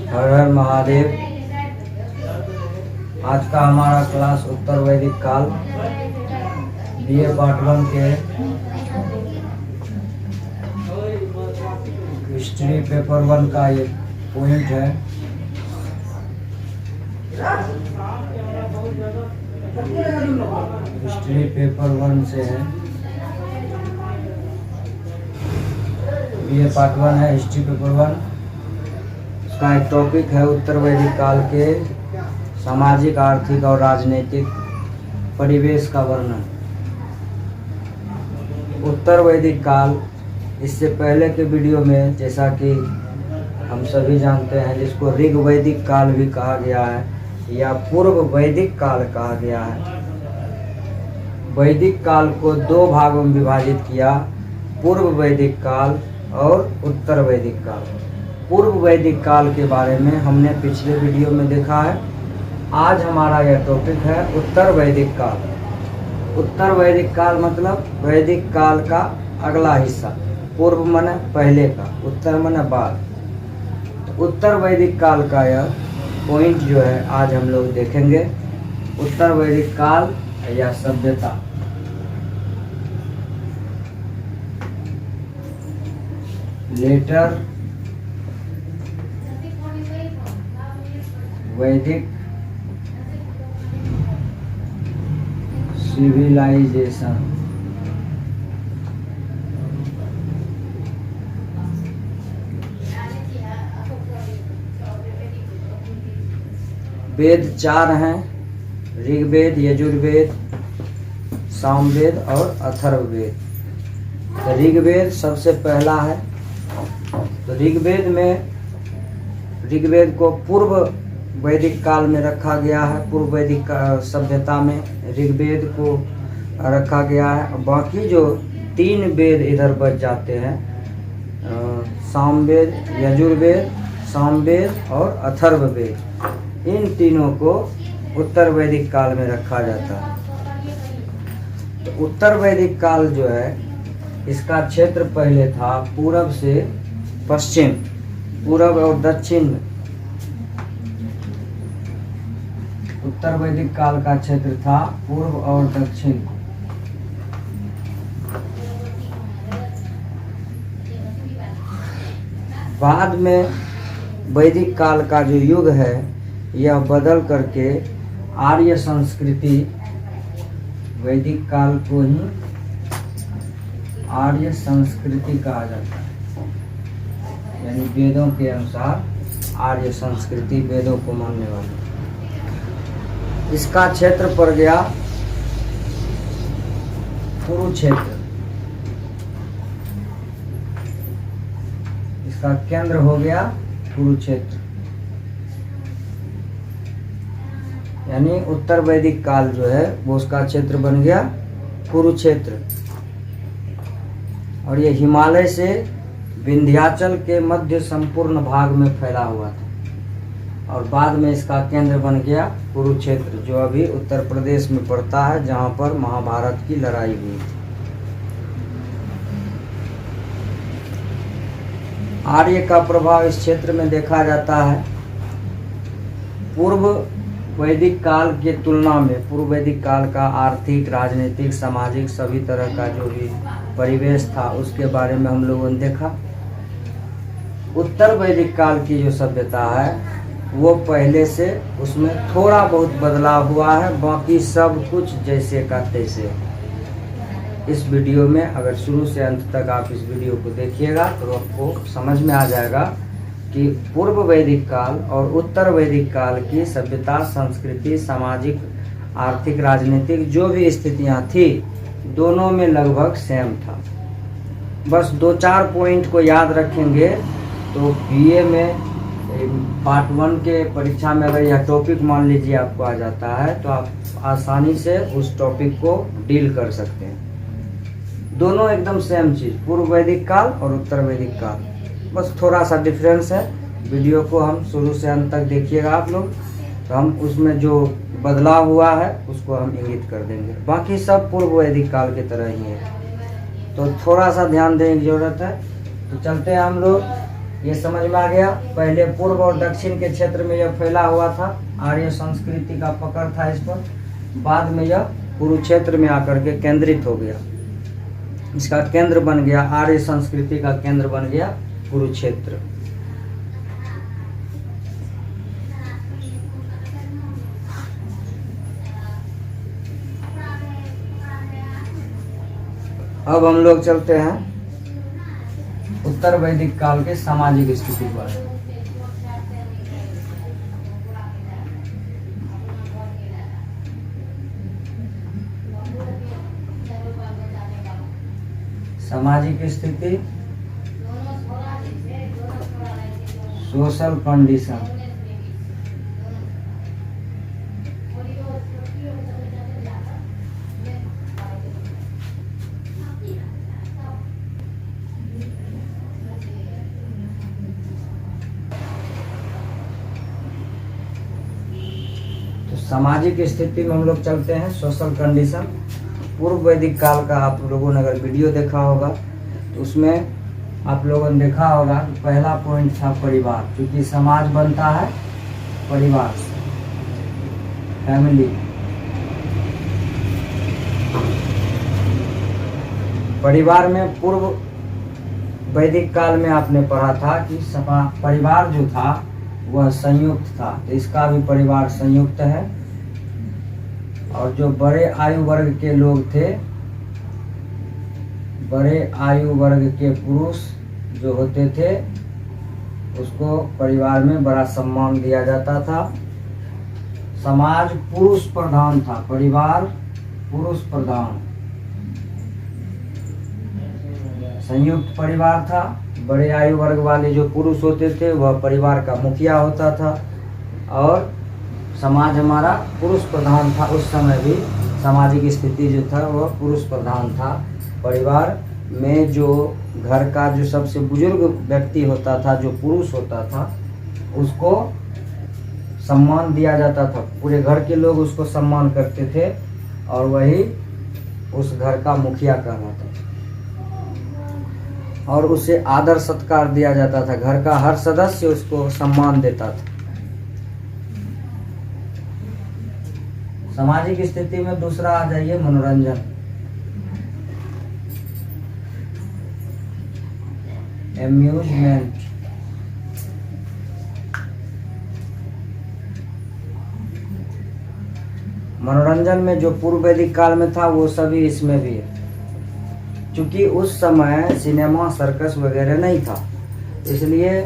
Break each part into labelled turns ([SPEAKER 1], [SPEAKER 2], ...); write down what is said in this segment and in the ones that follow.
[SPEAKER 1] हर हर महादेव। आज का हमारा क्लास उत्तर वैदिक काल बीए पार्ट 1 के हिस्ट्री पेपर 1 का एक पॉइंट है। हिस्ट्री पेपर 1 से है, बीए पार्ट 1 है हिस्ट्री पेपर 1। इसका एक टॉपिक है उत्तर वैदिक काल के सामाजिक, आर्थिक और राजनीतिक परिवेश का वर्णन। उत्तर वैदिक काल, इससे पहले के वीडियो में जैसा कि हम सभी जानते हैं, जिसको ऋग वैदिक काल भी कहा गया है या पूर्व वैदिक काल कहा गया है। वैदिक काल को 2 भागों में विभाजित किया, पूर्व वैदिक काल और उत्तर वैदिक काल। पूर्व वैदिक काल के बारे में हमने पिछले वीडियो में देखा है। आज हमारा यह टॉपिक है उत्तर वैदिक काल। उत्तर वैदिक काल मतलब वैदिक काल का अगला हिस्सा। पूर्व माने पहले का, उत्तर माने बाद। तो उत्तर वैदिक काल का यह पॉइंट जो है आज हम लोग देखेंगे। उत्तर वैदिक काल या सभ्यता। लेटर वैदिक सिविलाइजेशन। वेद 4 हैं, ऋग्वेद, यजुर्वेद, सामवेद और अथर्ववेद। तो ऋग्वेद सबसे पहला है। तो ऋग्वेद को पूर्व वैदिक काल में रखा गया है। पूर्व वैदिक सभ्यता में ऋग्वेद को रखा गया है। बाकी जो 3 वेद इधर बच जाते हैं, सामवेद, यजुर्वेद, सामवेद और अथर्ववेद, इन तीनों को उत्तर वैदिक काल में रखा जाता है। तो उत्तर वैदिक काल जो है, इसका क्षेत्र पहले था पूरब से पश्चिम, पूरब और दक्षिण में। उत्तर वैदिक काल का क्षेत्र था पूर्व और दक्षिण। बाद में वैदिक काल का जो युग है, यह बदल करके आर्य संस्कृति, वैदिक काल को ही आर्य संस्कृति कहा जाता है। यानी वेदों के अनुसार आर्य संस्कृति, वेदों को मानने वाली। इसका क्षेत्र पड़ गया कुरुक्षेत्र। इसका केंद्र हो गया कुरुक्षेत्र। यानी उत्तर वैदिक काल जो है वो उसका क्षेत्र बन गया कुरुक्षेत्र। और ये हिमालय से विंध्याचल के मध्य संपूर्ण भाग में फैला हुआ था। और बाद में इसका केंद्र बन गया कुरुक्षेत्र, जो अभी उत्तर प्रदेश में पड़ता है, जहां पर महाभारत की लड़ाई हुई थी। आर्य का प्रभाव इस क्षेत्र में देखा जाता है। पूर्व वैदिक काल के तुलना में पूर्व वैदिक काल का आर्थिक, राजनीतिक, सामाजिक सभी तरह का जो भी परिवेश था, उसके बारे में हम लोगों ने देखा। उत्तर वैदिक काल की जो सभ्यता है वो पहले से उसमें थोड़ा बहुत बदलाव हुआ है, बाकी सब कुछ जैसे का तैसे। इस वीडियो में अगर शुरू से अंत तक आप इस वीडियो को देखिएगा तो आपको समझ में आ जाएगा कि पूर्व वैदिक काल और उत्तर वैदिक काल की सभ्यता, संस्कृति, सामाजिक, आर्थिक, राजनीतिक जो भी स्थितियां थी, दोनों में लगभग सेम था। बस 2-4 पॉइंट को याद रखेंगे तो बीए में पार्ट 1 के परीक्षा में अगर यह टॉपिक मान लीजिए आपको आ जाता है, तो आप आसानी से उस टॉपिक को डील कर सकते हैं। दोनों एकदम सेम चीज़, पूर्व वैदिक काल और उत्तर वैदिक काल, बस थोड़ा सा डिफरेंस है। वीडियो को हम शुरू से अंत तक देखिएगा आप लोग, तो हम उसमें जो बदलाव हुआ है उसको हम इंगित कर देंगे। बाकी सब पूर्व वैदिक काल की तरह ही है, तो थोड़ा सा ध्यान देने की जरूरत है। तो चलते हैं हम लोग ये समझ में आ गया। पहले पूर्व और दक्षिण के क्षेत्र में यह फैला हुआ था, आर्य संस्कृति का पकड़ था इस पर। बाद में यह कुरुक्षेत्र में आकर के केंद्रित हो गया, इसका केंद्र बन गया, आर्य संस्कृति का केंद्र बन गया कुरुक्षेत्र। अब हम लोग चलते हैं उत्तर वैदिक काल के सामाजिक स्थिति पर। सामाजिक स्थिति, सोशल कंडीशन। तो सामाजिक स्थिति में हम लोग चलते हैं सोशल कंडीशन। पूर्व वैदिक काल का आप लोगों ने अगर वीडियो देखा होगा तो उसमें आप लोगों ने देखा होगा कि पहला पॉइंट था परिवार, क्योंकि समाज बनता है परिवार से, फैमिली। परिवार में पूर्व वैदिक काल में आपने पढ़ा था कि परिवार जो था वह संयुक्त था, तो इसका भी परिवार संयुक्त है। और जो बड़े आयु वर्ग के लोग थे, बड़े आयु वर्ग के पुरुष जो होते थे उसको परिवार में बड़ा सम्मान दिया जाता था। समाज पुरुष प्रधान था, परिवार पुरुष प्रधान, संयुक्त परिवार था। बड़े आयु वर्ग वाले जो पुरुष होते थे वह परिवार का मुखिया होता था, और समाज हमारा पुरुष प्रधान था। उस समय भी सामाजिक स्थिति जो था वह पुरुष प्रधान था। परिवार में जो घर का जो सबसे बुजुर्ग व्यक्ति होता था, जो पुरुष होता था, उसको सम्मान दिया जाता था। पूरे घर के लोग उसको सम्मान करते थे और वही उस घर का मुखिया कहलाता था, और उसे आदर सत्कार दिया जाता था। घर का हर सदस्य उसको सम्मान देता था। सामाजिक स्थिति में दूसरा आ जाइए मनोरंजन। एम्यूजमेंट। मनोरंजन में जो पूर्व वैदिक काल में था वो सभी इसमें भी है। क्योंकि उस समय सिनेमा, सर्कस वगैरह नहीं था, इसलिए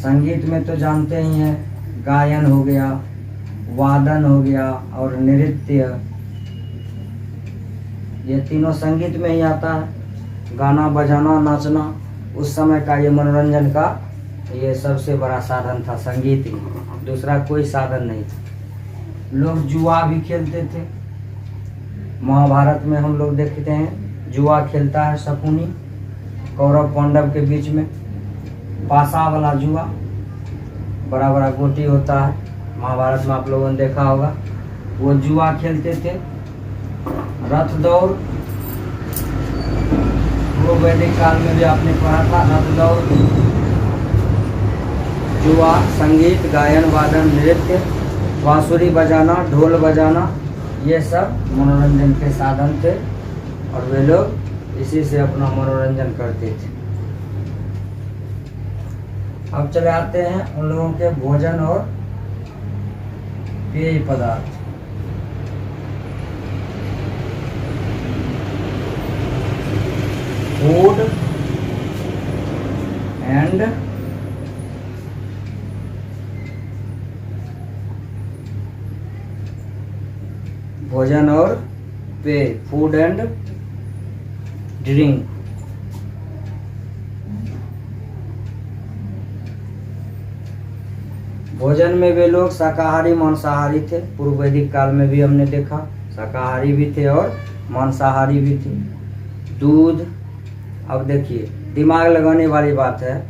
[SPEAKER 1] संगीत में तो जानते ही हैं, गायन हो गया, वादन हो गया और नृत्य, ये तीनों संगीत में ही आता है। गाना बजाना, नाचना, उस समय का ये मनोरंजन का ये सबसे बड़ा साधन था, संगीत ही, दूसरा कोई साधन नहीं था। लोग जुआ भी खेलते थे। महाभारत में हम लोग देखते हैं जुआ खेलता है शकुनी, कौरव पांडव के बीच में, पासा वाला जुआ, बड़ा बड़ा गोटी होता है। महाभारत में आप लोगों ने देखा होगा, वो जुआ खेलते थे। रथ दौड़, वो वैदिक काल में भी आपने पढ़ा था, रथ दौड़, जुआ, संगीत, गायन, वादन, नृत्य, बांसुरी बजाना, ढोल बजाना, ये सब मनोरंजन के साधन थे, और वे लोग इसी से अपना मनोरंजन करते थे। अब चले आते हैं उन लोगों के भोजन और पेय पदार्थ। फूड एंड भोजन और पेय, फूड एंड ड्रिंक। भोजन में वे लोग शाकाहारी मांसाहारी थे। पूर्व वैदिक काल में भी हमने देखा शाकाहारी भी थे और मांसाहारी भी थे। दूध, अब देखिए दिमाग लगाने वाली बात है,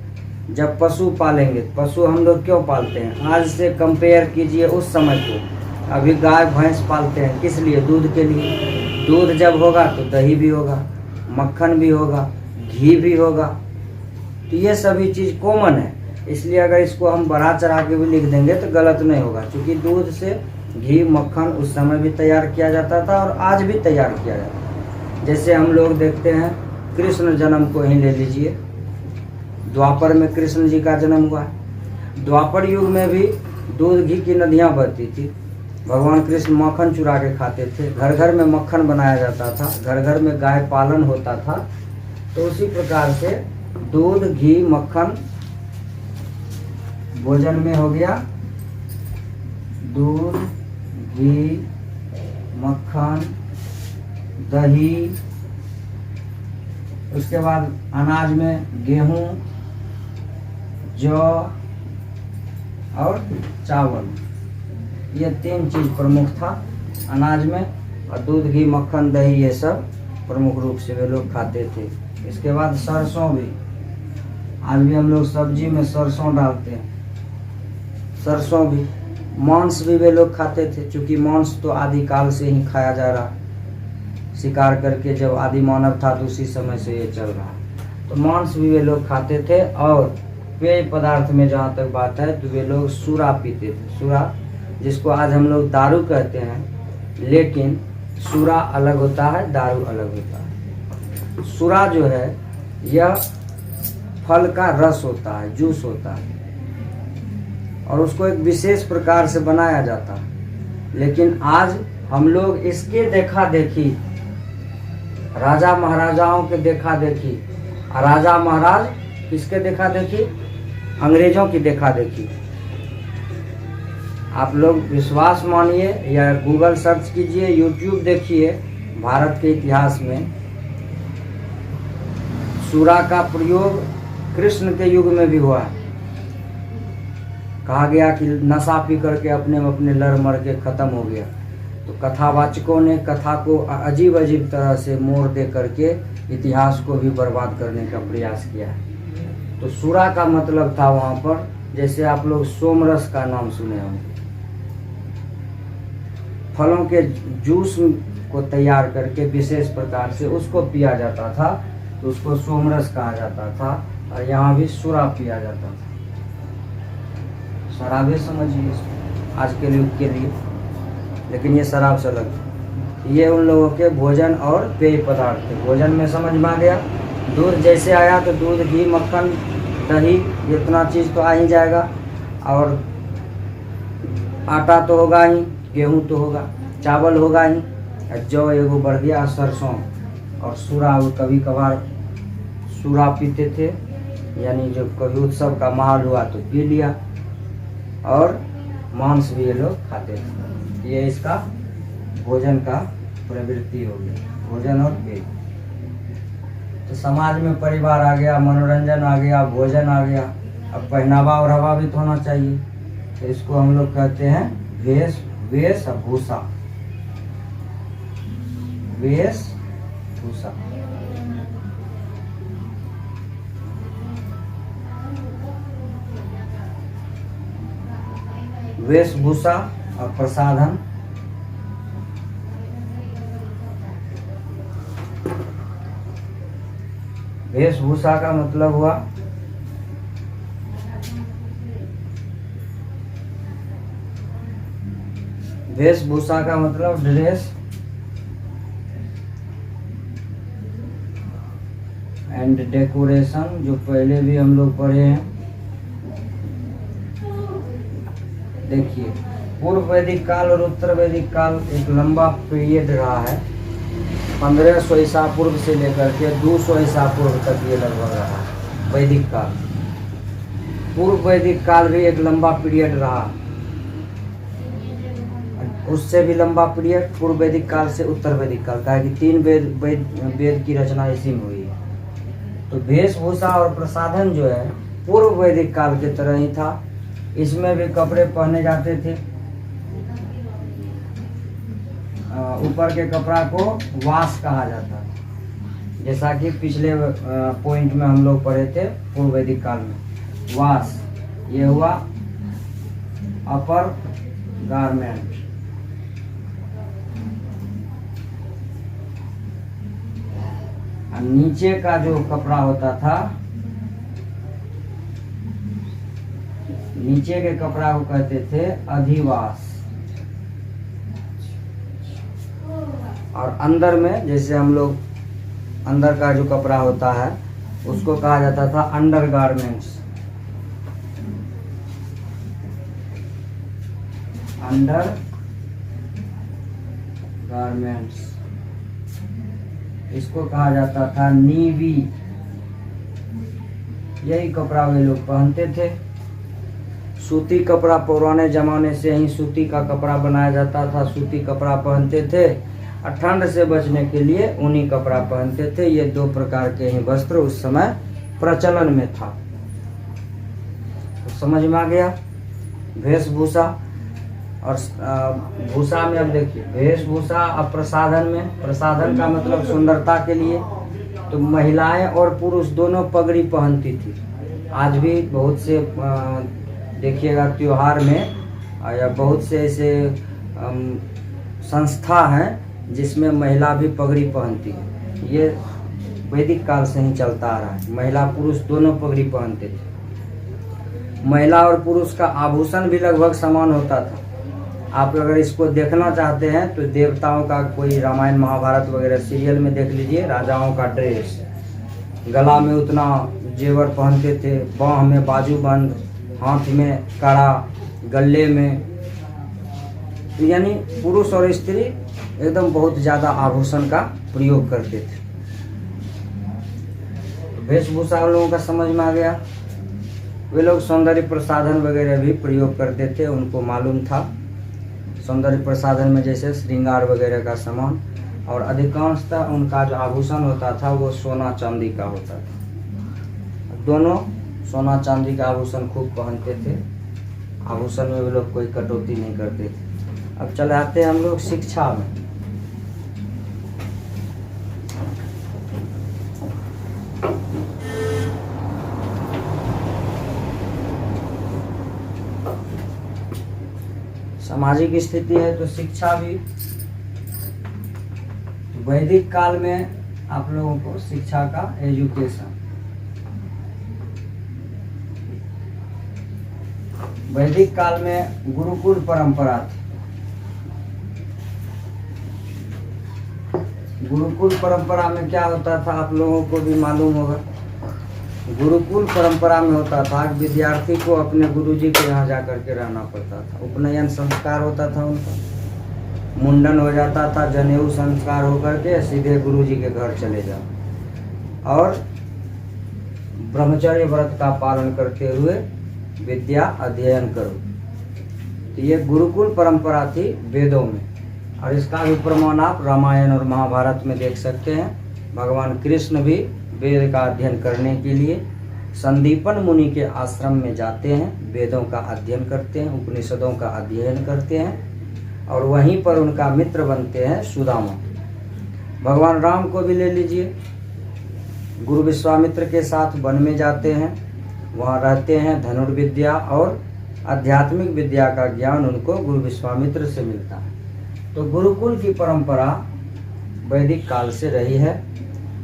[SPEAKER 1] जब पशु पालेंगे, पशु हम लोग क्यों पालते हैं? आज से कंपेयर कीजिए उस समय को। अभी गाय भैंस पालते हैं किस लिए? दूध के लिए। दूध जब होगा तो दही भी होगा, मक्खन भी होगा, घी भी होगा। तो ये सभी चीज़ कॉमन है, इसलिए अगर इसको हम बढ़ा चढ़ा के भी लिख देंगे तो गलत नहीं होगा, क्योंकि दूध से घी मक्खन उस समय भी तैयार किया जाता था और आज भी तैयार किया जाता है। जैसे हम लोग देखते हैं कृष्ण जन्म को ही ले लीजिए, द्वापर में कृष्ण जी का जन्म हुआ है। द्वापर युग में भी दूध घी की नदियाँ बहती थी, भगवान कृष्ण मक्खन चुरा के खाते थे, घर घर में मक्खन बनाया जाता था, घर घर में गाय पालन होता था। तो उसी प्रकार से दूध घी मक्खन भोजन में हो गया, दूध घी मक्खन दही। उसके बाद अनाज में गेहूं जौ और चावल, ये 3 चीज़ प्रमुख था अनाज में, और दूध घी मक्खन दही ये सब प्रमुख रूप से वे लोग खाते थे। इसके बाद सरसों भी, आज भी हम लोग सब्जी में सरसों डालते हैं, सरसों भी। मांस भी वे लोग खाते थे, क्योंकि मांस तो आदिकाल से ही खाया जा रहा, शिकार करके जब आदि मानव था तो उसी समय से ये चल रहा है। तो मांस भी वे लोग खाते थे। और पेय पदार्थ में जहाँ तक बात है तो वे लोग सूरा पीते थे, सूरा जिसको आज हम लोग दारू कहते हैं, लेकिन सूरा अलग होता है, दारू अलग होता है। सूरा जो है यह फल का रस होता है, जूस होता है, और उसको एक विशेष प्रकार से बनाया जाता है। लेकिन आज हम लोग इसके देखा देखी, राजा महाराजाओं के देखा देखी, राजा महाराज किसके देखा देखी, अंग्रेजों की देखा देखी। आप लोग विश्वास मानिए या गूगल सर्च कीजिए, यूट्यूब देखिए, भारत के इतिहास में सूरा का प्रयोग कृष्ण के युग में भी हुआ है। कहा गया कि नशा पी करके अपने लड़ मर के खत्म हो गया। तो कथावाचकों ने कथा को अजीब अजीब तरह से मोड़ दे करके इतिहास को भी बर्बाद करने का प्रयास किया है। तो सूरा का मतलब था वहाँ पर, जैसे आप लोग सोमरस का नाम सुने होंगे, फलों के जूस को तैयार करके विशेष प्रकार से उसको पिया जाता था, तो उसको सोमरस कहा जाता था। और यहाँ भी सूरा पिया जाता था। शराबे समझिए आज के युग के लिए, लेकिन ये शराब से अलग था। ये उन लोगों के भोजन और पेय पदार्थ थे। भोजन में समझ में आ गया, दूध जैसे आया तो दूध घी मक्खन दही इतना चीज़ तो आ ही जाएगा, और आटा तो होगा ही, गेहूं तो होगा, चावल होगा ही, जौ एगो बढ़ गया, सरसों और सूरा। वो कभी कभार सूरा पीते थे, यानी जो कभी उत्सव का माहौल हुआ तो पी लिया, और मांस भी ये लोग खाते थे। ये इसका भोजन का प्रवृत्ति हो गया, भोजन और पेय। तो समाज में परिवार आ गया, मनोरंजन आ गया, भोजन आ गया, अब पहनावा ओढ़ावा भी तो होना चाहिए। तो इसको हम लोग कहते हैं वेशभूषा, वेशभूषा। वेशभूषा और प्रसाधन। वेशभूषा का मतलब हुआ वेशभूषा का मतलब ड्रेस एंड डेकोरेशन, जो पहले भी हम लोग पढ़े हैं। देखिए, पूर्व वैदिक काल और उत्तर वैदिक काल एक लंबा पीरियड रहा है। 1500 ईसा पूर्व से लेकर के 200 ईसा पूर्व तक ये लगभग रहा है वैदिक काल। पूर्व वैदिक काल भी एक लंबा पीरियड रहा, उससे भी लंबा पीरियड पूर्व वैदिक काल से उत्तर वैदिक काल का है कि 3 वेद की रचना इसी में हुई है। तो वेशभूषा और प्रसाधन जो है पूर्व वैदिक काल के तरह ही था। इसमें भी कपड़े पहने जाते थे। ऊपर के कपड़ा को वास कहा जाता है, जैसा कि पिछले पॉइंट में हम लोग पढ़े थे पूर्व वैदिक काल में। वास ये हुआ अपर गारमेंट, और नीचे का जो कपड़ा होता था, नीचे के कपड़ा को कहते थे अधिवास। और अंदर में जैसे हम लोग अंदर का जो कपड़ा होता है उसको कहा जाता था अंडर गारमेंट्स। अंडर गारमेंट्स, इसको कहा जाता था नीवी। यही कपड़ा वे लोग पहनते थे। सूती कपड़ा पुराने जमाने से ही सूती का कपड़ा बनाया जाता था, सूती कपड़ा पहनते थे। और ठंड से बचने के लिए ऊनी कपड़ा पहनते थे। ये दो प्रकार के ही वस्त्र उस समय प्रचलन में था। तो समझ में आ गया वेशभूषा। और भूषा में अब देखिए वेशभूषा। अब प्रसाधन में, प्रसाधन का मतलब सुंदरता के लिए, तो महिलाएं और पुरुष दोनों पगड़ी पहनती थी। आज भी बहुत से देखिएगा त्योहार में या बहुत से ऐसे संस्था हैं जिसमें महिला भी पगड़ी पहनती है। ये वैदिक काल से ही चलता आ रहा है। महिला पुरुष दोनों पगड़ी पहनते थे। महिला और पुरुष का आभूषण भी लगभग समान होता था। आप अगर इसको देखना चाहते हैं तो देवताओं का कोई रामायण महाभारत वगैरह सीरियल में देख लीजिए। राजाओं का ड्रेस, गला में उतना जेवर पहनते थे, बाह में बाजूबंद, हाथ में कड़ा, गले में, तो यानी पुरुष और स्त्री एकदम बहुत ज़्यादा आभूषण का प्रयोग करते थे। वेशभूषा लोगों का समझ में आ गया। वे लोग सौंदर्य प्रसाधन वगैरह भी प्रयोग करते थे, उनको मालूम था। सौंदर्य प्रसाधन में जैसे श्रृंगार वगैरह का सामान, और अधिकांशतः उनका जो आभूषण होता था वो सोना चांदी का होता था। दोनों सोना चांदी का आभूषण खूब पहनते थे। आभूषण में वे लोग कोई कटौती नहीं करते थे। अब चले आते हैं हम लोग शिक्षा में। सामाजिक स्थिति है तो शिक्षा भी वैदिक काल में आप लोगों को शिक्षा का एजुकेशन, वैदिक काल में गुरुकुल परंपरा थी। गुरुकुल परंपरा में क्या होता था आप लोगों को भी मालूम होगा। गुरुकुल परंपरा में होता था कि विद्यार्थी को अपने गुरुजी के यहाँ जा करके रहना पड़ता था। उपनयन संस्कार होता था उनका, मुंडन हो जाता था, जनेऊ संस्कार होकर के सीधे गुरुजी के घर चले जाओ और ब्रह्मचर्य व्रत का पालन करते हुए विद्या अध्ययन करो। तो ये गुरुकुल परंपरा थी वेदों में। और इसका भी प्रमाण आप रामायण और महाभारत में देख सकते हैं। भगवान कृष्ण भी वेद का अध्ययन करने के लिए संदीपन मुनि के आश्रम में जाते हैं, वेदों का अध्ययन करते हैं, उपनिषदों का अध्ययन करते हैं और वहीं पर उनका मित्र बनते हैं सुदामा। भगवान राम को भी ले लीजिए, गुरु विश्वामित्र के साथ वन में जाते हैं, वहाँ रहते हैं। धनुर्विद्या और आध्यात्मिक विद्या का ज्ञान उनको गुरु विश्वामित्र से मिलता है। तो गुरुकुल की परंपरा वैदिक काल से रही है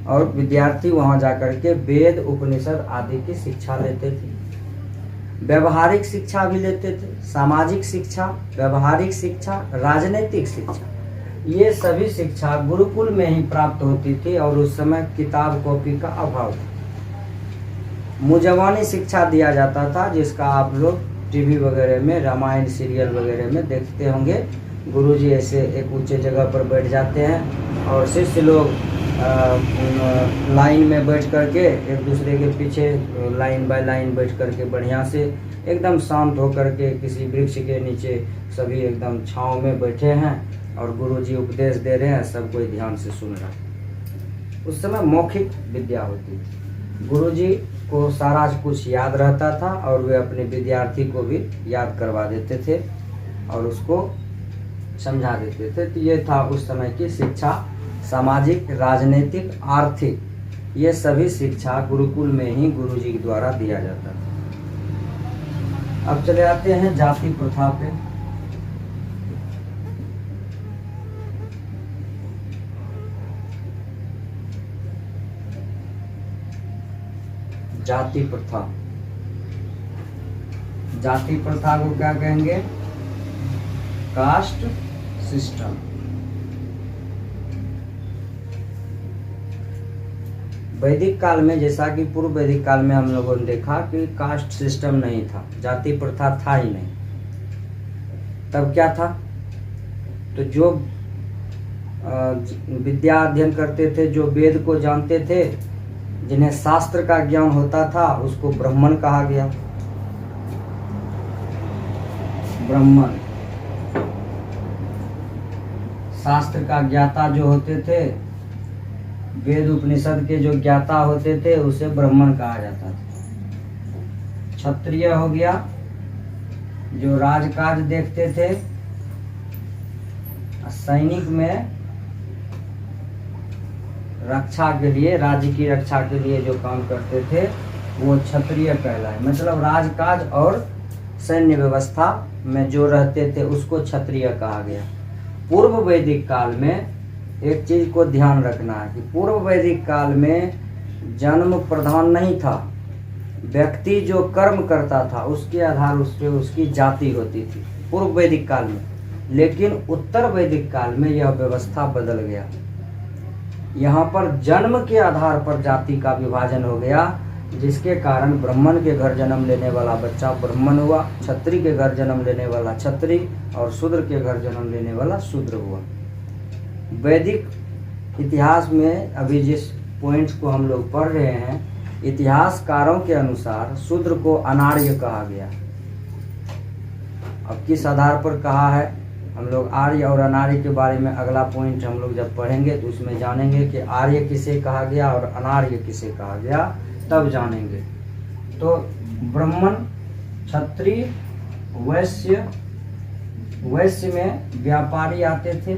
[SPEAKER 1] और विद्यार्थी वहाँ जाकर के वेद उपनिषद आदि की शिक्षा लेते थे। व्यवहारिक शिक्षा भी लेते थे, सामाजिक शिक्षा, व्यवहारिक शिक्षा, राजनीतिक शिक्षा, ये सभी शिक्षा गुरुकुल में ही प्राप्त होती थी। और उस समय किताब कॉपी का अभाव था। मुजवानी शिक्षा दिया जाता था, जिसका आप लोग टीवी वगैरह में, रामायण सीरियल वगैरह में देखते होंगे। गुरुजी ऐसे एक ऊंचे जगह पर बैठ जाते हैं और शिष्य लोग लाइन में बैठ करके एक दूसरे के पीछे लाइन बाय लाइन बैठ करके बढ़िया से एकदम शांत होकर के किसी वृक्ष के नीचे सभी एकदम छांव में बैठे हैं और गुरुजी उपदेश दे रहे हैं, सब कोई ध्यान से सुन रहा है। उस समय मौखिक विद्या होती थी। गुरुजी को सारा कुछ याद रहता था और वे अपने विद्यार्थी को भी याद करवा देते थे और उसको समझा देते थे। तो ये था उस समय की शिक्षा। सामाजिक, राजनीतिक, आर्थिक, ये सभी शिक्षा गुरुकुल में ही गुरुजी के द्वारा दिया जाता था। अब चले आते हैं जाति प्रथा पे। जाति प्रथा। जाति प्रथा को क्या कहेंगे? Caste system. वैदिक काल में, जैसा कि पूर्व वैदिक काल में हम लोगों ने देखा कि कास्ट सिस्टम नहीं था, जाति प्रथा था ही नहीं। तब क्या था? तो जो विद्या अध्ययन करते थे, जो वेद को जानते थे, जिन्हें शास्त्र का ज्ञान होता था, उसको ब्राह्मण कहा गया। ब्राह्मण शास्त्र का ज्ञाता जो होते थे, वेद उपनिषद के जो ज्ञाता होते थे, उसे ब्राह्मण कहा जाता था। क्षत्रिय हो गया, जो राजकाज देखते थे, सैनिक में रक्षा के लिए, राज्य की रक्षा के लिए जो काम करते थे, वो क्षत्रिय कहलाए। मतलब राजकाज और सैन्य व्यवस्था में जो रहते थे, उसको क्षत्रिय कहा गया। पूर्व वैदिक काल में एक चीज को ध्यान रखना है कि पूर्व वैदिक काल में जन्म प्रधान नहीं था। व्यक्ति जो कर्म करता था, उसके आधार उस पे उसकी जाति होती थी पूर्व वैदिक काल में। लेकिन उत्तर वैदिक काल में यह व्यवस्था बदल गया। यहाँ पर जन्म के आधार पर जाति का विभाजन हो गया, जिसके कारण ब्राह्मण के घर जन्म लेने वाला बच्चा ब्राह्मण हुआ, क्षत्रिय के घर जन्म लेने वाला क्षत्रिय, और शूद्र के घर जन्म लेने वाला शूद्र हुआ। वैदिक इतिहास में अभी जिस पॉइंट्स को हम लोग पढ़ रहे हैं, इतिहासकारों के अनुसार शूद्र को अनार्य कहा गया। अब किस आधार पर कहा है, हम लोग आर्य और अनार्य के बारे में अगला पॉइंट हम लोग जब पढ़ेंगे तो उसमें जानेंगे कि आर्य किसे कहा गया और अनार्य किसे कहा गया, तब जानेंगे। तो ब्राह्मण, क्षत्रिय, वैश्य, वैश्य में व्यापारी आते थे,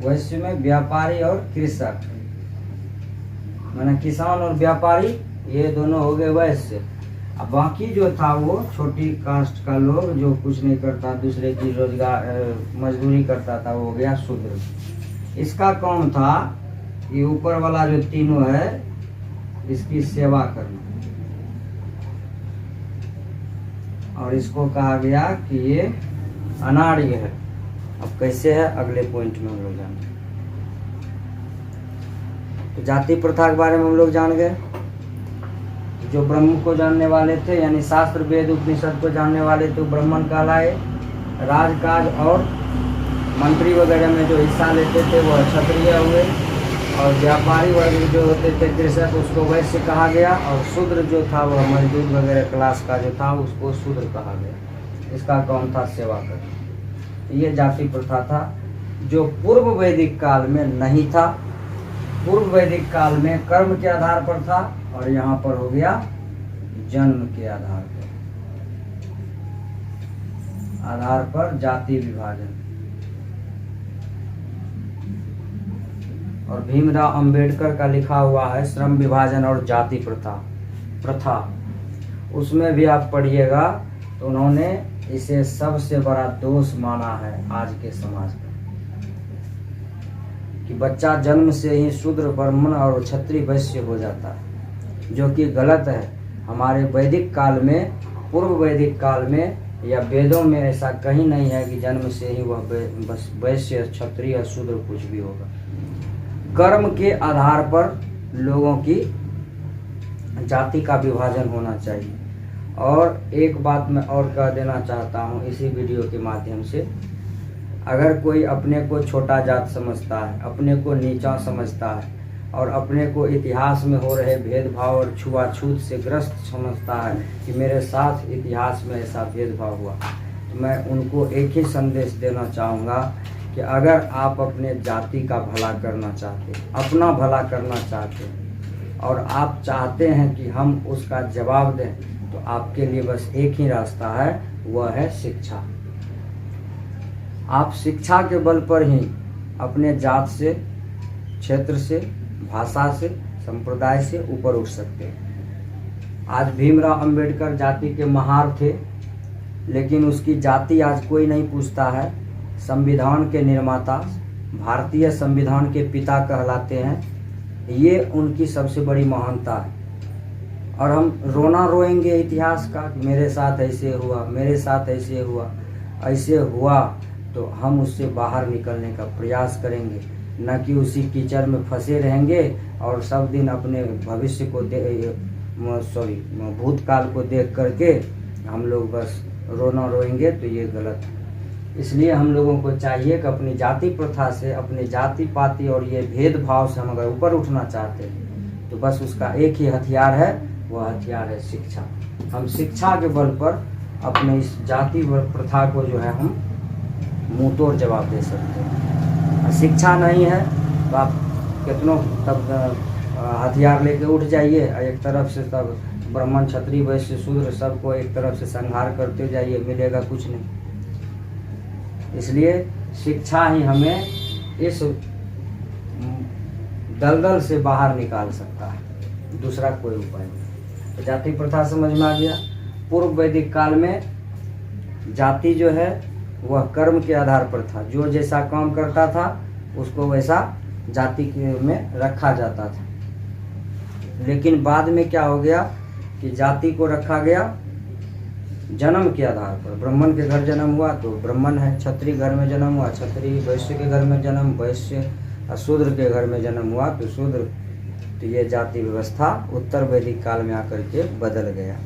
[SPEAKER 1] वैश्य में व्यापारी और कृषक, माने किसान और व्यापारी, ये दोनों हो गए वैश्य। अब बाकी जो था वो छोटी कास्ट का लोग, जो कुछ नहीं करता, दूसरे की रोजगार मजदूरी करता था, वो हो गया शूद्र। इसका काम था कि ऊपर वाला जो तीनों है, इसकी सेवा करना, और इसको कहा गया कि ये अनार्य है। अब कैसे है, अगले पॉइंट में हम लोग जानेंगे। तो जाति प्रथा के बारे में हम लोग जान गए। जो ब्रह्म को जानने वाले थे, यानी शास्त्र वेद उपनिषद को जानने वाले थे, ब्राह्मण कहलाए। राजकाज और मंत्री वगैरह में जो हिस्सा लेते थे, वो क्षत्रिय हुए। और व्यापारी वर्ग जो होते थे, कृषक, उसको वैश्य कहा गया। और शूद्र जो था, वह मजदूर वगैरह क्लास का जो था, उसको शूद्र कहा गया। इसका काम था सेवा करना। ये जाति प्रथा था, जो पूर्व वैदिक काल में नहीं था। पूर्व वैदिक काल में कर्म के आधार पर था, और यहाँ पर हो गया जन्म के आधार पर जाति विभाजन। और भीमराव अंबेडकर का लिखा हुआ है श्रम विभाजन और जाति प्रथा, उसमें भी आप पढ़िएगा तो उन्होंने इसे सबसे बड़ा दोष माना है आज के समाज का, कि बच्चा जन्म से ही शूद्र, ब्राह्मण और क्षत्रिय वैश्य हो जाता है, जो कि गलत है। हमारे वैदिक काल में, पूर्व वैदिक काल में या वेदों में ऐसा कहीं नहीं है कि जन्म से ही वह बस वैश्य, क्षत्रिय, शूद्र कुछ भी होगा। कर्म के आधार पर लोगों की जाति का विभाजन होना चाहिए। और एक बात मैं और कह देना चाहता हूँ इसी वीडियो के माध्यम से, अगर कोई अपने को छोटा जात समझता है, अपने को नीचा समझता है, और अपने को इतिहास में हो रहे भेदभाव और छुआछूत से ग्रस्त समझता है कि मेरे साथ इतिहास में ऐसा भेदभाव हुआ, तो मैं उनको एक ही संदेश देना चाहूँगा कि अगर आप अपने जाति का भला करना चाहते, अपना भला करना चाहते, और आप चाहते हैं कि हम उसका जवाब दें, तो आपके लिए बस एक ही रास्ता है, वह है शिक्षा। आप शिक्षा के बल पर ही अपने जात से, क्षेत्र से, भाषा से, संप्रदाय से ऊपर उठ सकते हैं। आज भीमराव अंबेडकर जाति के महार थे, लेकिन उसकी जाति आज कोई नहीं पूछता है। संविधान के निर्माता भारतीय संविधान के पिता कहलाते हैं। ये उनकी सबसे बड़ी महानता है। और हम रोना रोएंगे इतिहास का कि मेरे साथ ऐसे हुआ, मेरे साथ ऐसे हुआ, ऐसे हुआ, तो हम उससे बाहर निकलने का प्रयास करेंगे, न कि उसी कीचड़ में फंसे रहेंगे और सब दिन अपने भविष्य को भूतकाल को देख करके हम लोग बस रोना रोएंगे। तो ये गलत है। इसलिए हम लोगों को चाहिए कि अपनी जाति प्रथा से, अपनी जाति पाति और ये भेदभाव से हम अगर ऊपर उठना चाहते हैं तो बस उसका एक ही हथियार है, वह हथियार है शिक्षा। हम शिक्षा के बल पर अपने इस जाति प्रथा को जो है हम मुंह तोड़ जवाब दे सकते हैं। शिक्षा नहीं है तो आप कितनों तब हथियार लेके उठ जाइए, एक तरफ से तब ब्राह्मण क्षत्रिय वैश्य शूद्र सबको एक तरफ से संहार करते जाइए, मिलेगा कुछ नहीं। इसलिए शिक्षा ही हमें इस दलदल से बाहर निकाल सकता है, दूसरा कोई उपाय नहीं। तो जाति प्रथा समझ में आ गया। पूर्व वैदिक काल में जाति जो है वह कर्म के आधार पर था। जो जैसा काम करता था उसको वैसा जाति में रखा जाता था। लेकिन बाद में क्या हो गया कि जाति को रखा गया जन्म के आधार पर। ब्राह्मण के घर जन्म हुआ तो ब्राह्मण है, क्षत्रिय घर में जन्म हुआ क्षत्रिय, वैश्य के घर में जन्म वैश्य, और शूद्र के घर में जन्म हुआ तो शूद्र। तो ये जाति व्यवस्था उत्तर वैदिक काल में आकर के बदल गया।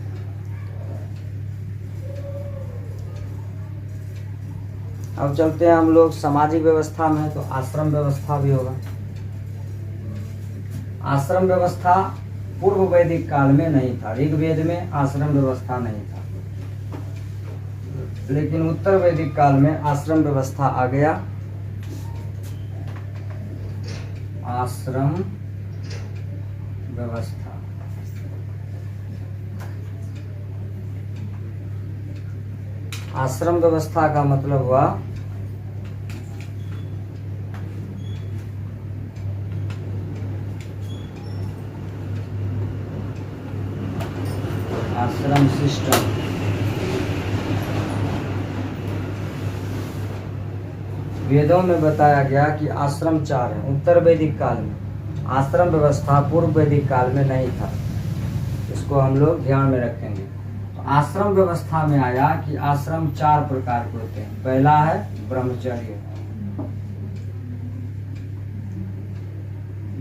[SPEAKER 1] अब चलते हैं हम लोग सामाजिक व्यवस्था में, तो आश्रम व्यवस्था भी होगा। आश्रम व्यवस्था पूर्व वैदिक काल में नहीं था। ऋग्वेद में आश्रम व्यवस्था नहीं था, लेकिन उत्तर वैदिक काल में आश्रम व्यवस्था आ गया। आश्रम व्यवस्था आश्रम व्यवस्था का मतलब हुआ आश्रम सिस्टम। वेदों में बताया गया कि आश्रम 4 हैं। उत्तर वैदिक काल में आश्रम व्यवस्था पूर्व वैदिक काल में नहीं था। इसको हम लोग ध्यान में रखेंगे। तो आश्रम व्यवस्था में आया कि आश्रम 4 प्रकार के होते हैं। पहला है ब्रह्मचर्य,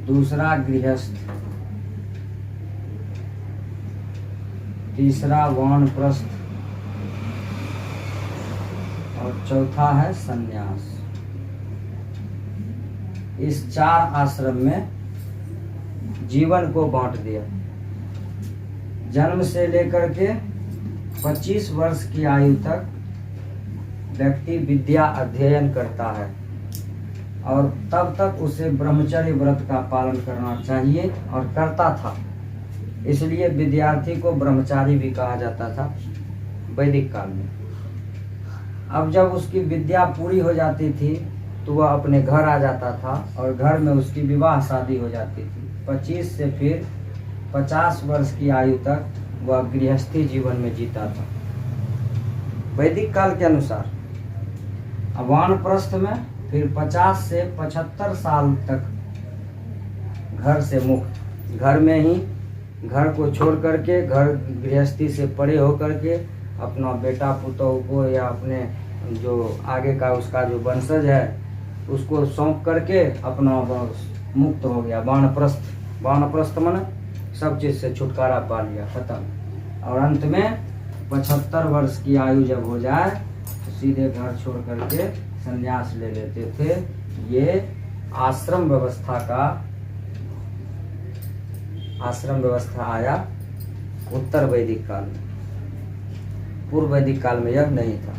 [SPEAKER 1] दूसरा गृहस्थ, तीसरा वानप्रस्थ और चौथा है संन्यास। इस 4 आश्रम में जीवन को बांट दिया। जन्म से लेकर के 25 वर्ष की आयु तक व्यक्ति विद्या अध्ययन करता है और तब तक उसे ब्रह्मचर्य व्रत का पालन करना चाहिए और करता था। इसलिए विद्यार्थी को ब्रह्मचारी भी कहा जाता था वैदिक काल में। अब जब उसकी विद्या पूरी हो जाती थी तो वह अपने घर आ जाता था और घर में उसकी विवाह शादी हो जाती थी। 25 से फिर 50 वर्ष की आयु तक वह गृहस्थी जीवन में जीता था वैदिक काल के अनुसार। वानप्रस्थ में फिर 50 से 75 साल तक घर से मुक्त, घर में ही घर को छोड़ करके, घर गृहस्थी से परे होकर के अपना बेटा पुतोह को या अपने जो आगे का उसका जो वंशज है उसको सौंप करके अपना मुक्त हो गया। वानप्रस्थ, वानप्रस्थ मन सब चीज से छुटकारा पा लिया, खत्म। और अंत में 75 वर्ष की आयु जब हो जाए तो सीधे घर छोड़ करके संन्यास ले लेते थे। ये आश्रम व्यवस्था आया उत्तर वैदिक काल में। पूर्व वैदिक काल में यह नहीं था।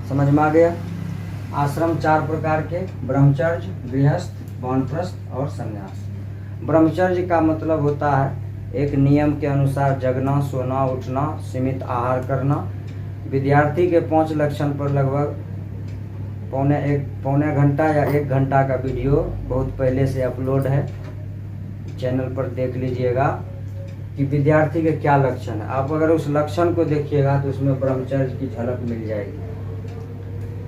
[SPEAKER 1] समझ में आ गया। आश्रम 4 प्रकार के, ब्रह्मचर्य, गृहस्थ, वानप्रस्थ और संन्यास। ब्रह्मचर्य का मतलब होता है एक नियम के अनुसार जगना, सोना, उठना, सीमित आहार करना। विद्यार्थी के 5 लक्षण पर लगभग पौने घंटा या 1 घंटा का वीडियो बहुत पहले से अपलोड है, चैनल पर देख लीजिएगा कि विद्यार्थी के क्या लक्षण है। आप अगर उस लक्षण को देखिएगा तो उसमें ब्रह्मचर्य की झलक मिल जाएगी।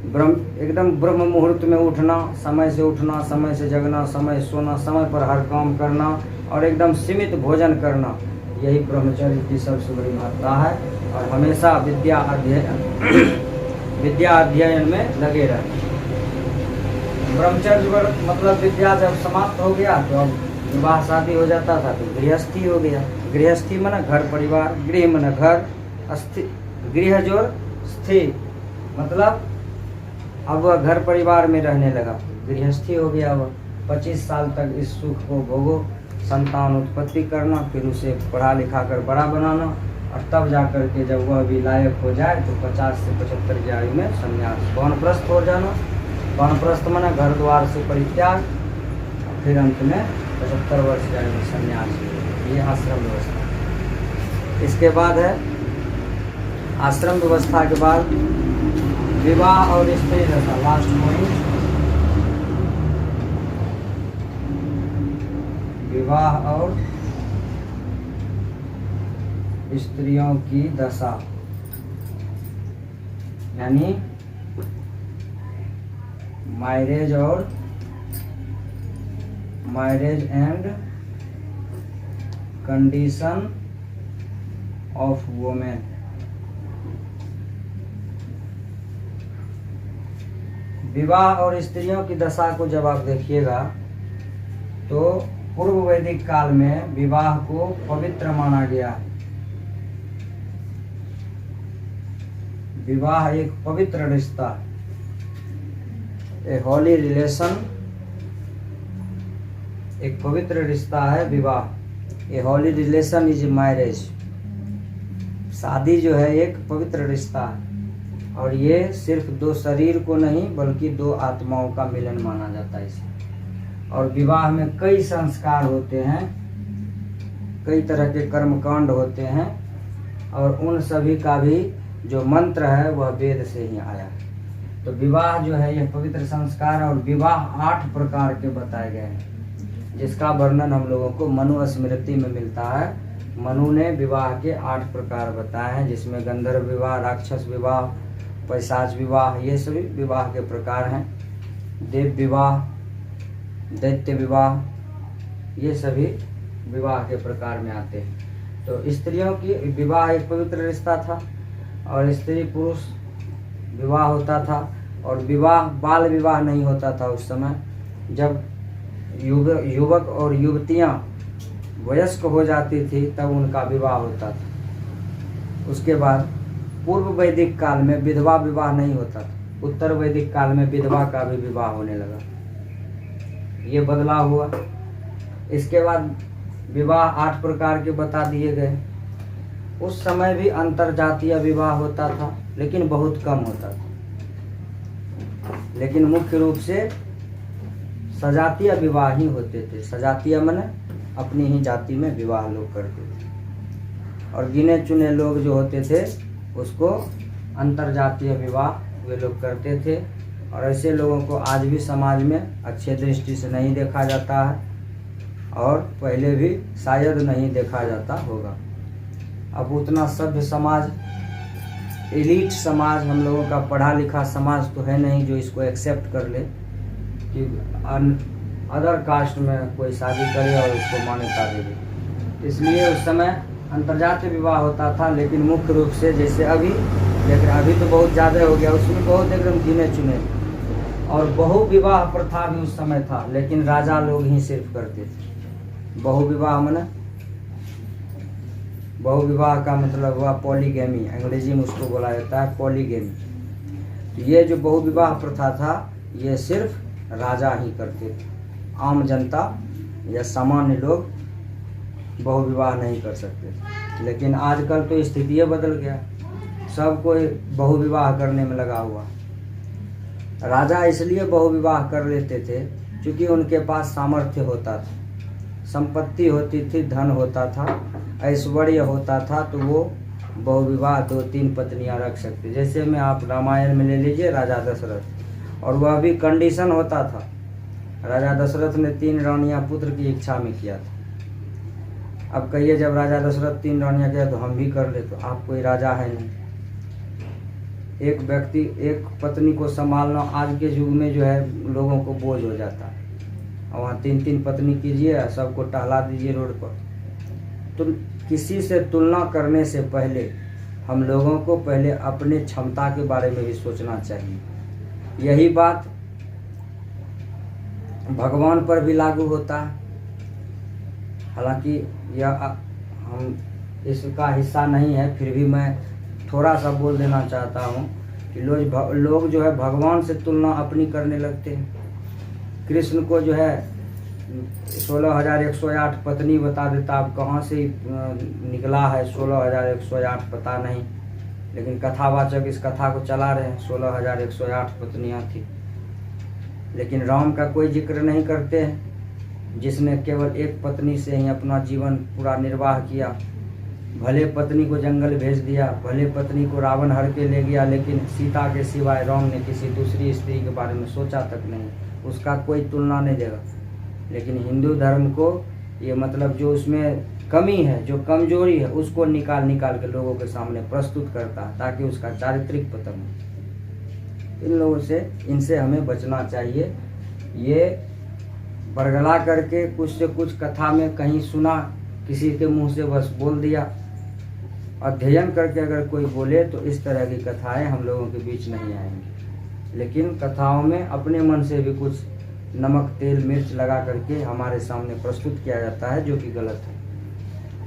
[SPEAKER 1] एकदम ब्रह्म मुहूर्त में उठना, समय से उठना, समय से जगना, समय सोना, समय पर हर काम करना और एकदम सीमित भोजन करना, यही ब्रह्मचर्य की सबसे बड़ी महत्ता है। और हमेशा विद्या अध्ययन में लगे रहना। ब्रह्मचर्य मतलब विद्या जब समाप्त हो गया तो अब विवाह शादी हो जाता था तो गृहस्थी हो गया। गृहस्थी माना घर परिवार, गृह माना घर, गृह जोर स्थिर मतलब अब वह घर परिवार में रहने लगा, गृहस्थी हो गया। वह 25 साल तक इस सुख को भोगो, संतान उत्पत्ति करना, फिर उसे पढ़ा लिखा कर बड़ा बनाना, और तब जाकर के जब वह भी लायक हो जाए तो 50 से 75 की आयु में संन्यास वानप्रस्थ हो जाना। वानप्रस्थ माना घर द्वार से परित्याग, फिर अंत में 75 वर्ष की आयु में संन्यास। ये आश्रम व्यवस्था। इसके बाद है आश्रम व्यवस्था के बाद विवाह और स्त्री दशा। लास्ट पॉइंट, विवाह और स्त्रियों की दशा, यानी marriage and condition of women. विवाह और स्त्रियों की दशा को जब आप देखिएगा तो पूर्व वैदिक काल में विवाह को पवित्र माना गया है। विवाह एक पवित्र रिश्ता, ए हॉली रिलेशन, एक पवित्र रिश्ता है विवाह। ए हॉली रिलेशन इज मैरिज। शादी जो है एक पवित्र रिश्ता है, और ये सिर्फ दो शरीर को नहीं बल्कि दो आत्माओं का मिलन माना जाता है इसे। और विवाह में कई संस्कार होते हैं, कई तरह के कर्मकांड होते हैं, और उन सभी का भी जो मंत्र है वह वेद से ही आया है। तो विवाह जो है यह पवित्र संस्कार है, और विवाह 8 प्रकार के बताए गए हैं, जिसका वर्णन हम लोगों को मनु स्मृति में मिलता है। मनु ने विवाह के 8 प्रकार बताए हैं, जिसमें गंधर्व विवाह, राक्षस विवाह, पैशाच विवाह, ये सभी विवाह के प्रकार हैं। देव विवाह, दैत्य विवाह, ये सभी विवाह के प्रकार में आते हैं। तो स्त्रियों की विवाह एक पवित्र रिश्ता था, और स्त्री पुरुष विवाह होता था, और विवाह बाल विवाह नहीं होता था उस समय। जब युवक और युवतियां वयस्क हो जाती थी तब उनका विवाह होता था। उसके बाद पूर्व वैदिक काल में विधवा विवाह नहीं होता था, उत्तर वैदिक काल में विधवा का भी विवाह होने लगा, ये बदलाव हुआ। इसके बाद विवाह 8 प्रकार के बता दिए गए। उस समय भी अंतरजातीय विवाह होता था, लेकिन बहुत कम होता था, लेकिन मुख्य रूप से सजातीय विवाह ही होते थे। सजातीय माने अपनी ही जाति में विवाह लोग करते थे, और गिने चुने लोग जो होते थे उसको अंतरजातीय विवाह वे लोग करते थे। और ऐसे लोगों को आज भी समाज में अच्छे दृष्टि से नहीं देखा जाता है, और पहले भी शायद नहीं देखा जाता होगा। अब उतना सभ्य समाज, एलीट समाज, हम लोगों का पढ़ा लिखा समाज तो है नहीं जो इसको एक्सेप्ट कर ले कि अदर कास्ट में कोई शादी करे और उसको मान्यता दे दे। इसलिए उस समय अंतर्जातीय विवाह होता था, लेकिन मुख्य रूप से जैसे अभी, लेकिन अभी तो बहुत ज़्यादा हो गया, उसमें बहुत एकदम गिने चुने। और बहु विवाह प्रथा भी उस समय था, लेकिन राजा लोग ही सिर्फ करते थे। बहु विवाह माने, बहु विवाह का मतलब हुआ पॉलीगैमी, अंग्रेजी में उसको बोला जाता है पॉलीगैमी। ये जो बहु विवाह प्रथा था ये सिर्फ राजा ही करते थे, आम जनता या सामान्य लोग बहु विवाह नहीं कर सकते थे। लेकिन आजकल तो स्थिति बदल गया, सब कोई बहु विवाह करने में लगा हुआ। राजा इसलिए बहु विवाह कर लेते थे क्योंकि उनके पास सामर्थ्य होता था, संपत्ति होती थी, धन होता था, ऐश्वर्य होता था, तो वो बहुविवाह 2-3 पत्नियां रख सकते। जैसे में आप रामायण में ले लीजिए राजा दशरथ, और वह भी कंडीशन होता था। राजा दशरथ ने 3 रानियां पुत्र की इच्छा में किया था। अब कहिए जब राजा दशरथ 3 रानियां किया तो हम भी कर ले, तो आप कोई राजा है नहीं। एक व्यक्ति एक पत्नी को संभालना आज के युग में जो है लोगों को बोझ हो जाता है। और वहाँ 3-3 पत्नी कीजिए, सबको टहला दीजिए रोड पर। तो किसी से तुलना करने से पहले हम लोगों को पहले अपने क्षमता के बारे में भी सोचना चाहिए। यही बात भगवान पर भी लागू होता है। हालांकि यह हम इसका हिस्सा नहीं है, फिर भी मैं थोड़ा सा बोल देना चाहता हूँ कि लोग जो है भगवान से तुलना अपनी करने लगते हैं। कृष्ण को जो है 16,108 पत्नी बता देता, अब कहाँ से निकला है 16,108 पता नहीं, लेकिन कथावाचक इस कथा को चला रहे हैं। 16,108 पत्नियाँ थी, लेकिन राम का कोई जिक्र नहीं करते हैं, जिसने केवल एक पत्नी से ही अपना जीवन पूरा निर्वाह किया। भले पत्नी को जंगल भेज दिया, भले पत्नी को रावण हर के ले गया, लेकिन सीता के सिवाय राम ने किसी दूसरी स्त्री के बारे में सोचा तक नहीं। उसका कोई तुलना नहीं देगा। लेकिन हिंदू धर्म को ये मतलब जो उसमें कमी है, जो कमजोरी है, उसको निकाल के लोगों के सामने प्रस्तुत करता है, ताकि उसका चारित्रिक पतन हो। इन लोगों से, इनसे हमें बचना चाहिए। ये बरगला करके कुछ से कुछ कथा में कहीं सुना, किसी के मुंह से बस बोल दिया। अध्ययन करके अगर कोई बोले तो इस तरह की कथाएं हम लोगों के बीच नहीं आएंगी। लेकिन कथाओं में अपने मन से भी कुछ नमक तेल मिर्च लगा करके हमारे सामने प्रस्तुत किया जाता है, जो कि गलत है।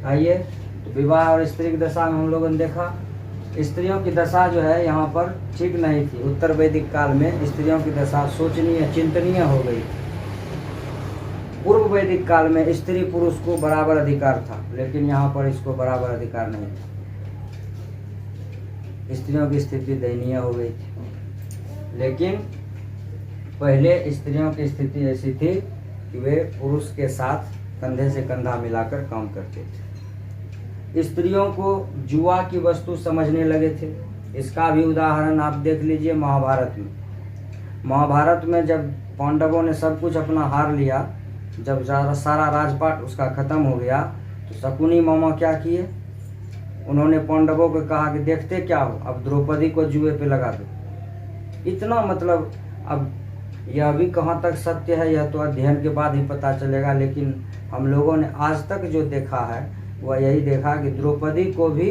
[SPEAKER 1] आइए, तो विवाह और स्त्री की दशा में हम लोगों ने देखा, स्त्रियों की दशा जो है यहाँ पर ठीक नहीं थी। उत्तर वैदिक काल में स्त्रियों की दशा शोचनीय, चिंतनीय हो गई थी। पूर्व वैदिक काल में स्त्री पुरुष को बराबर अधिकार था, लेकिन यहाँ पर इसको बराबर अधिकार नहीं था। स्त्रियों की स्थिति दयनीय हो गई थी। लेकिन पहले स्त्रियों की स्थिति ऐसी थी कि वे पुरुष के साथ कंधे से कंधा मिलाकर काम करते थे। स्त्रियों को जुआ की वस्तु समझने लगे थे। इसका भी उदाहरण आप देख लीजिए महाभारत में। महाभारत में जब पांडवों ने सब कुछ अपना हार लिया, जब सारा राजपाट उसका खत्म हो गया, तो शकुनी मामा क्या किए, उन्होंने पांडवों को कहा कि देखते क्या हो, अब द्रौपदी को जुए पे लगा दो। इतना मतलब, अब यह भी कहाँ तक सत्य है यह तो अध्ययन के बाद ही पता चलेगा, लेकिन हम लोगों ने आज तक जो देखा है वह यही देखा कि द्रौपदी को भी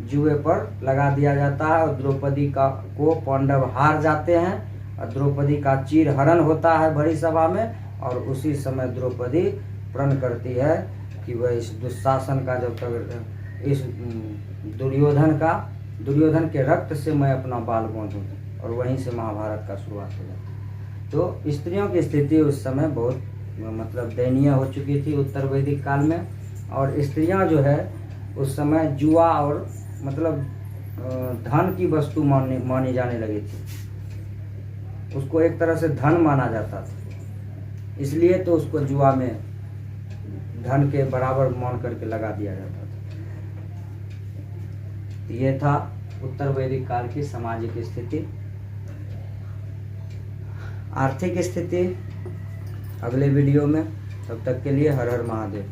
[SPEAKER 1] जुए पर लगा दिया जाता है, और द्रौपदी को पांडव हार जाते हैं, और द्रौपदी का चीरहरण होता है भरी सभा में। और उसी समय द्रौपदी प्रण करती है कि वह इस दुशासन का, जब तक इस दुर्योधन के रक्त से मैं अपना बाल बांधूं, और वहीं से महाभारत का शुरुआत हो जाता है। तो स्त्रियों की स्थिति उस समय बहुत मतलब दयनीय हो चुकी थी उत्तर वैदिक काल में। और स्त्रियां जो है उस समय जुआ और मतलब धन की वस्तु मानी जाने लगी थी। उसको एक तरह से धन माना जाता था, इसलिए तो उसको जुआ में धन के बराबर मान करके लगा दिया जाता था। ये था उत्तर वैदिक काल की सामाजिक स्थिति। आर्थिक स्थिति अगले वीडियो में, तब तक के लिए हर हर महादेव।